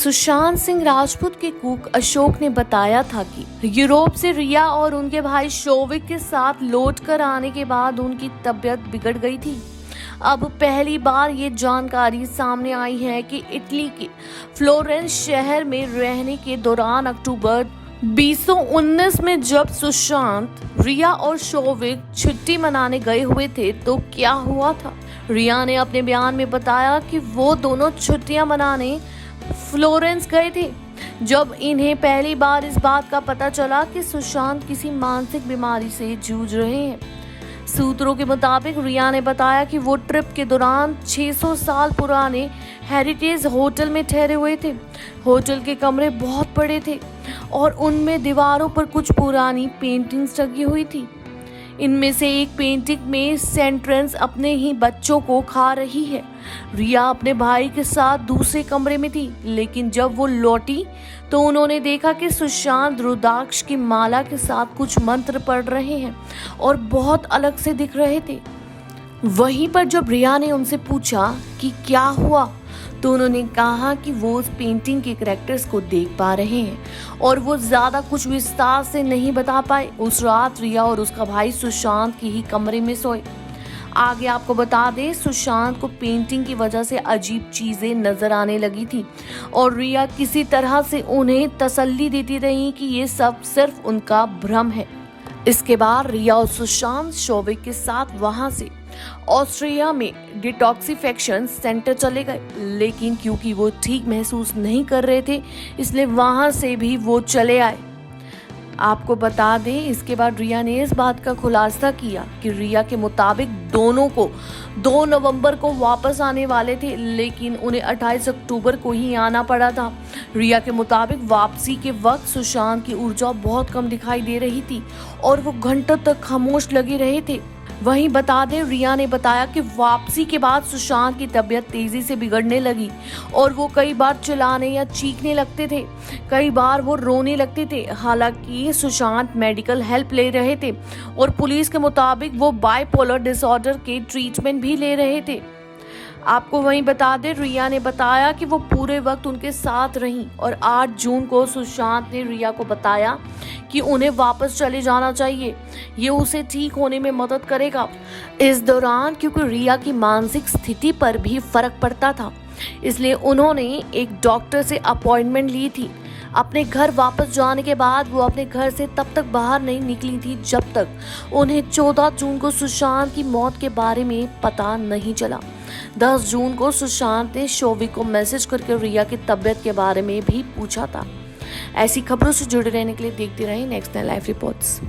सुशांत सिंह राजपूत के कुक अशोक ने बताया था कि यूरोप से रिया और उनके भाई शोविक के साथ लौट कर आने के बाद उनकी तबीयत बिगड़ गई थी। अब पहली बार ये जानकारी सामने आई है कि इटली के फ्लोरेंस शहर में रहने के दौरान अक्टूबर 2019 में जब सुशांत, रिया और शोविक छुट्टी मनाने गए हुए थे तो क्या हुआ था। रिया ने अपने बयान में बताया कि वो दोनों छुट्टियां मनाने फ्लोरेंस गए थे जब इन्हें पहली बार इस बात का पता चला कि सुशांत किसी मानसिक बीमारी से जूझ रहे हैं। सूत्रों के मुताबिक रिया ने बताया कि वो ट्रिप के दौरान 600 साल पुराने हेरिटेज होटल में ठहरे हुए थे। होटल के कमरे बहुत बड़े थे और उनमें दीवारों पर कुछ पुरानी पेंटिंग्स लगी हुई थी। इनमें से एक पेंटिंग में सेंट्रेंस अपने ही बच्चों को खा रही है। रिया अपने भाई के साथ दूसरे कमरे में थी, लेकिन जब वो लौटी तो उन्होंने देखा कि सुशांत रुद्राक्ष की माला के साथ कुछ मंत्र पढ़ रहे हैं और बहुत अलग से दिख रहे थे। वहीं पर जब रिया ने उनसे पूछा कि क्या हुआ तो उन्होंने कहा कि वो उस पेंटिंग के कैरेक्टर्स को देख पा रहे हैं और वो ज्यादा कुछ विस्तार से नहीं बता पाए। उस रात रिया और उसका भाई सुशांत के ही कमरे में सोए। आगे आपको बता दें, सुशांत को पेंटिंग की वजह से अजीब चीजें नजर आने लगी थी और रिया किसी तरह से उन्हें तसल्ली देती रही कि ये सब सिर्फ उनका भ्रम है। इसके बाद रिया और सुशांत शोविक के साथ वहां से ऑस्ट्रिया में डिटॉक्सिफिकेशन सेंटर चले गए, लेकिन क्योंकि वो ठीक महसूस नहीं कर रहे थे इसलिए वहां से भी वो चले आए। आपको बता दें, इसके बाद रिया ने इस बात का खुलासा किया कि रिया के मुताबिक दोनों को 2 नवंबर को वापस आने वाले थे, लेकिन उन्हें 28 अक्टूबर को ही आना पड़ा था। रिया के मुताबिक वापसी के वक्त सुशांत की ऊर्जा बहुत कम दिखाई दे रही थी और वो घंटों तक खामोश लगे रहे थे। वहीं बता दें, रिया ने बताया कि वापसी के बाद सुशांत की तबीयत तेजी से बिगड़ने लगी और वो कई बार चिल्लाने या चीखने लगते थे, कई बार वो रोने लगते थे। हालांकि सुशांत मेडिकल हेल्प ले रहे थे और पुलिस के मुताबिक वो बाइपोलर डिसऑर्डर के ट्रीटमेंट भी ले रहे थे। आपको वहीं बता दें, रिया ने बताया कि वो पूरे वक्त उनके साथ रहीं और 8 जून को सुशांत ने रिया को बताया कि उन्हें वापस चले जाना चाहिए, ये उसे ठीक होने में मदद करेगा। इस दौरान क्योंकि रिया की मानसिक स्थिति पर भी फर्क पड़ता था, इसलिए उन्होंने एक डॉक्टर से अपॉइंटमेंट ली थी। अपने घर वापस जाने के बाद वो अपने घर से तब तक बाहर नहीं निकली थी जब तक उन्हें 14 जून को सुशांत की मौत के बारे में पता नहीं चला। 10 जून को सुशांत ने शोविक को मैसेज करके रिया की तबीयत के बारे में भी पूछा था। ऐसी खबरों से जुड़े रहने के लिए देखते रहें नेक्स्ट 9 लाइव रिपोर्ट्स।